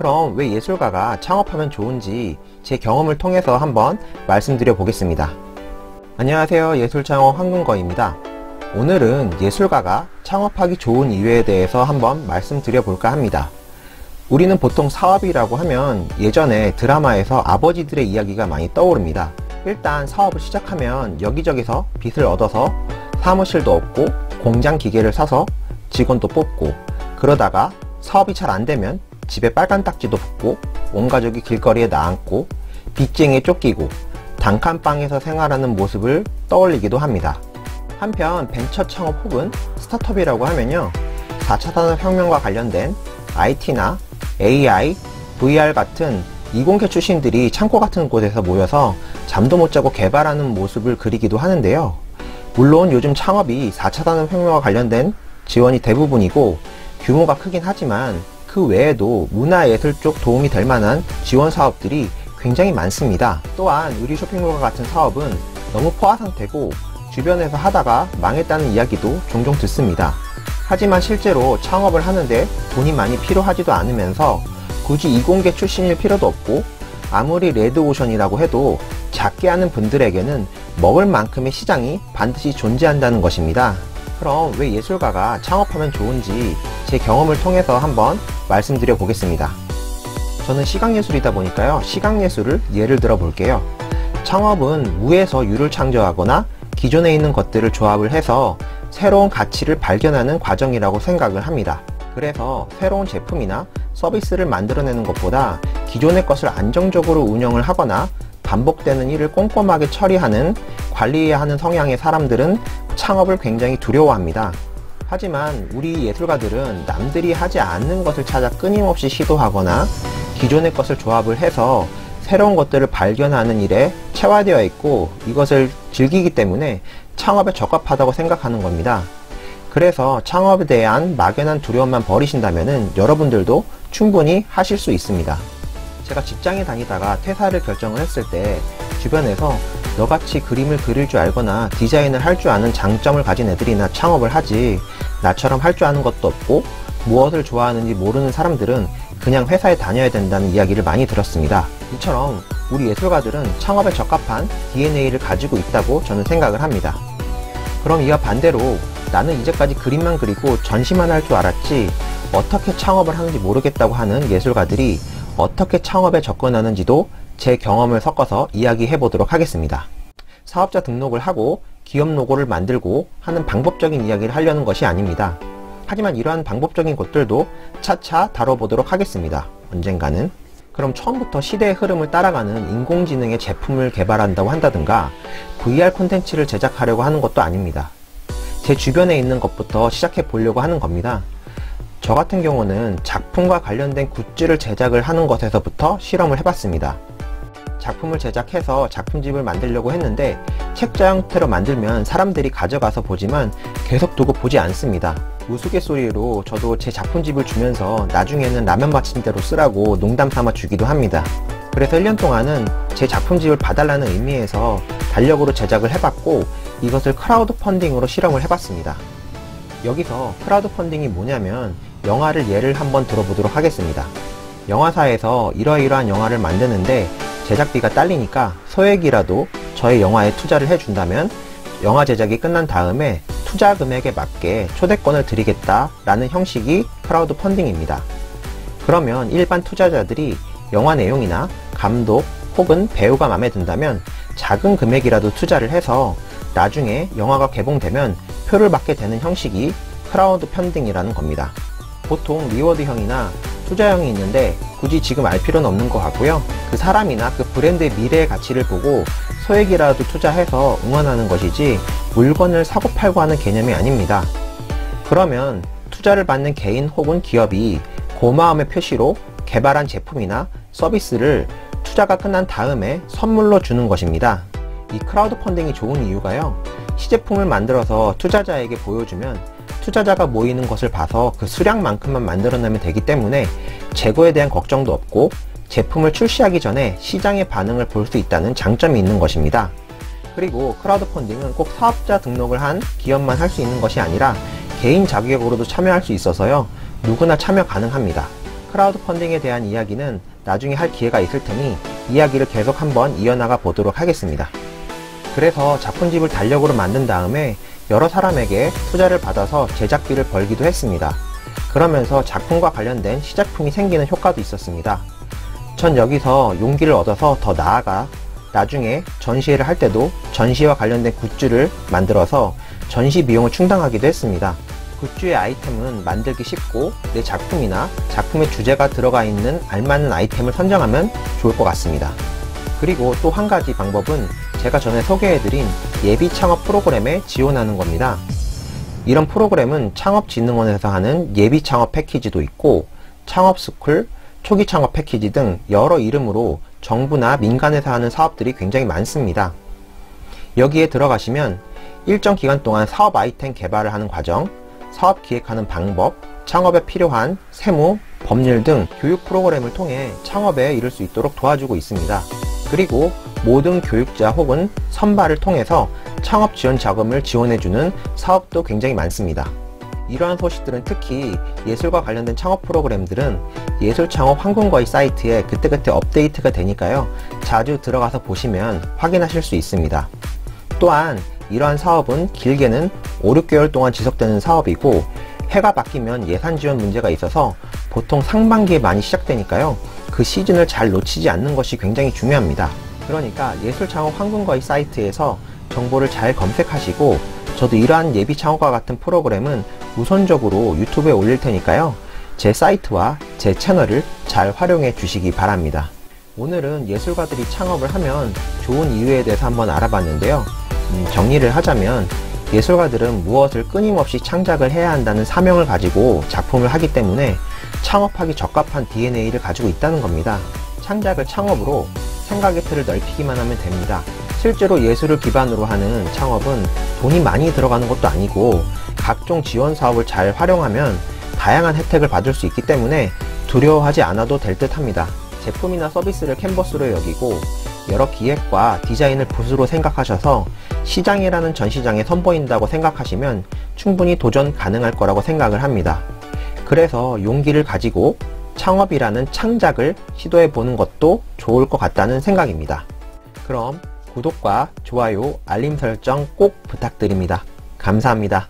그럼 왜 예술가가 창업하면 좋은지 제 경험을 통해서 한번 말씀드려 보겠습니다. 안녕하세요. 예술창업 황근거입니다. 오늘은 예술가가 창업하기 좋은 이유에 대해서 한번 말씀드려 볼까 합니다. 우리는 보통 사업이라고 하면 예전에 드라마에서 아버지들의 이야기가 많이 떠오릅니다. 일단 사업을 시작하면 여기저기서 빚을 얻어서 사무실도 얻고 공장 기계를 사서 직원도 뽑고, 그러다가 사업이 잘 안되면 집에 빨간 딱지도 붙고 온 가족이 길거리에 나앉고 빚쟁이에 쫓기고 단칸방에서 생활하는 모습을 떠올리기도 합니다. 한편 벤처 창업 혹은 스타트업이라고 하면요, 4차 산업혁명과 관련된 IT나 AI, VR 같은 이공계 출신들이 창고 같은 곳에서 모여서 잠도 못 자고 개발하는 모습을 그리기도 하는데요. 물론 요즘 창업이 4차 산업혁명과 관련된 지원이 대부분이고 규모가 크긴 하지만 그 외에도 문화예술 쪽 도움이 될 만한 지원 사업들이 굉장히 많습니다. 또한 의류 쇼핑몰과 같은 사업은 너무 포화 상태고 주변에서 하다가 망했다는 이야기도 종종 듣습니다. 하지만 실제로 창업을 하는데 돈이 많이 필요하지도 않으면서 굳이 이공계 출신일 필요도 없고, 아무리 레드오션이라고 해도 작게 하는 분들에게는 먹을 만큼의 시장이 반드시 존재한다는 것입니다. 그럼 왜 예술가가 창업하면 좋은지 제 경험을 통해서 한번 말씀드려 보겠습니다. 저는 시각예술이다 보니까요, 시각예술을 예를 들어 볼게요. 창업은 무에서 유를 창조하거나 기존에 있는 것들을 조합을 해서 새로운 가치를 발견하는 과정이라고 생각을 합니다. 그래서 새로운 제품이나 서비스를 만들어내는 것보다 기존의 것을 안정적으로 운영을 하거나 반복되는 일을 꼼꼼하게 처리하는, 관리해야 하는 성향의 사람들은 창업을 굉장히 두려워합니다. 하지만 우리 예술가들은 남들이 하지 않는 것을 찾아 끊임없이 시도하거나 기존의 것을 조합을 해서 새로운 것들을 발견하는 일에 체화되어 있고 이것을 즐기기 때문에 창업에 적합하다고 생각하는 겁니다. 그래서 창업에 대한 막연한 두려움만 버리신다면 여러분들도 충분히 하실 수 있습니다. 제가 직장에 다니다가 퇴사를 결정을 했을 때 주변에서 너같이 그림을 그릴 줄 알거나 디자인을 할 줄 아는 장점을 가진 애들이나 창업을 하지, 나처럼 할 줄 아는 것도 없고 무엇을 좋아하는지 모르는 사람들은 그냥 회사에 다녀야 된다는 이야기를 많이 들었습니다. 이처럼 우리 예술가들은 창업에 적합한 DNA를 가지고 있다고 저는 생각을 합니다. 그럼 이와 반대로 나는 이제까지 그림만 그리고 전시만 할 줄 알았지 어떻게 창업을 하는지 모르겠다고 하는 예술가들이 어떻게 창업에 접근하는지도 제 경험을 섞어서 이야기해 보도록 하겠습니다. 사업자 등록을 하고 기업 로고를 만들고 하는 방법적인 이야기를 하려는 것이 아닙니다. 하지만 이러한 방법적인 것들도 차차 다뤄보도록 하겠습니다. 언젠가는. 그럼 처음부터 시대의 흐름을 따라가는 인공지능의 제품을 개발한다고 한다든가 VR 콘텐츠를 제작하려고 하는 것도 아닙니다. 제 주변에 있는 것부터 시작해 보려고 하는 겁니다. 저 같은 경우는 작품과 관련된 굿즈를 제작을 하는 것에서부터 실험을 해봤습니다. 작품을 제작해서 작품집을 만들려고 했는데 책자 형태로 만들면 사람들이 가져가서 보지만 계속 두고 보지 않습니다. 우스갯소리로 저도 제 작품집을 주면서 나중에는 라면 받침대로 쓰라고 농담 삼아 주기도 합니다. 그래서 1년 동안은 제 작품집을 봐달라는 의미에서 달력으로 제작을 해봤고 이것을 크라우드 펀딩으로 실험을 해봤습니다. 여기서 크라우드 펀딩이 뭐냐면 영화를 예를 한번 들어보도록 하겠습니다. 영화사에서 이러이러한 영화를 만드는데 제작비가 딸리니까 소액이라도 저의 영화에 투자를 해준다면 영화 제작이 끝난 다음에 투자 금액에 맞게 초대권을 드리겠다라는 형식이 크라우드 펀딩입니다. 그러면 일반 투자자들이 영화 내용이나 감독 혹은 배우가 마음에 든다면 작은 금액이라도 투자를 해서 나중에 영화가 개봉되면 표를 받게 되는 형식이 크라우드 펀딩이라는 겁니다. 보통 리워드형이나 투자형이 있는데 굳이 지금 알 필요는 없는 것 같고요. 그 사람이나 그 브랜드의 미래의 가치를 보고 소액이라도 투자해서 응원하는 것이지 물건을 사고팔고 하는 개념이 아닙니다. 그러면 투자를 받는 개인 혹은 기업이 고마움의 표시로 개발한 제품이나 서비스를 투자가 끝난 다음에 선물로 주는 것입니다. 이 크라우드 펀딩이 좋은 이유가요, 시제품을 만들어서 투자자에게 보여주면 투자자가 모이는 것을 봐서 그 수량만큼만 만들어내면 되기 때문에 재고에 대한 걱정도 없고 제품을 출시하기 전에 시장의 반응을 볼 수 있다는 장점이 있는 것입니다. 그리고 크라우드 펀딩은 꼭 사업자 등록을 한 기업만 할 수 있는 것이 아니라 개인 자격으로도 참여할 수 있어서요, 누구나 참여 가능합니다. 크라우드 펀딩에 대한 이야기는 나중에 할 기회가 있을 테니 이야기를 계속 한번 이어나가 보도록 하겠습니다. 그래서 작품집을 달력으로 만든 다음에 여러 사람에게 투자를 받아서 제작비를 벌기도 했습니다. 그러면서 작품과 관련된 시작품이 생기는 효과도 있었습니다. 전 여기서 용기를 얻어서 더 나아가 나중에 전시회를 할 때도 전시와 관련된 굿즈를 만들어서 전시 비용을 충당하기도 했습니다. 굿즈의 아이템은 만들기 쉽고 내 작품이나 작품의 주제가 들어가 있는 알맞는 아이템을 선정하면 좋을 것 같습니다. 그리고 또 한 가지 방법은 제가 전에 소개해드린 예비 창업 프로그램에 지원하는 겁니다. 이런 프로그램은 창업진흥원에서 하는 예비 창업 패키지도 있고 창업스쿨, 초기 창업 패키지 등 여러 이름으로 정부나 민간에서 하는 사업들이 굉장히 많습니다. 여기에 들어가시면 일정 기간 동안 사업 아이템 개발을 하는 과정, 사업 기획하는 방법, 창업에 필요한 세무, 법률 등 교육 프로그램을 통해 창업에 이를 수 있도록 도와주고 있습니다. 그리고 모든 교육자 혹은 선발을 통해서 창업 지원 자금을 지원해주는 사업도 굉장히 많습니다. 이러한 소식들은 특히 예술과 관련된 창업 프로그램들은 예술창업 황금거위 사이트에 그때그때 업데이트가 되니까요. 자주 들어가서 보시면 확인하실 수 있습니다. 또한 이러한 사업은 길게는 5, 6개월 동안 지속되는 사업이고 해가 바뀌면 예산 지원 문제가 있어서 보통 상반기에 많이 시작되니까요. 그 시즌을 잘 놓치지 않는 것이 굉장히 중요합니다. 그러니까 예술창업 황금거위 사이트에서 정보를 잘 검색하시고 저도 이러한 예비 창업과 같은 프로그램은 우선적으로 유튜브에 올릴 테니까요. 제 사이트와 제 채널을 잘 활용해 주시기 바랍니다. 오늘은 예술가들이 창업을 하면 좋은 이유에 대해서 한번 알아봤는데요. 정리를 하자면 예술가들은 무엇을 끊임없이 창작을 해야 한다는 사명을 가지고 작품을 하기 때문에 창업하기 적합한 DNA를 가지고 있다는 겁니다. 창작을 창업으로 생각의 틀을 넓히기만 하면 됩니다. 실제로 예술을 기반으로 하는 창업은 돈이 많이 들어가는 것도 아니고 각종 지원 사업을 잘 활용하면 다양한 혜택을 받을 수 있기 때문에 두려워하지 않아도 될 듯 합니다. 제품이나 서비스를 캔버스로 여기고 여러 기획과 디자인을 붓으로 생각하셔서 시장이라는 전시장에 선보인다고 생각하시면 충분히 도전 가능할 거라고 생각을 합니다. 그래서 용기를 가지고 창업이라는 창작을 시도해 보는 것도 좋을 것 같다는 생각입니다. 그럼 구독과 좋아요, 알림 설정 꼭 부탁드립니다. 감사합니다.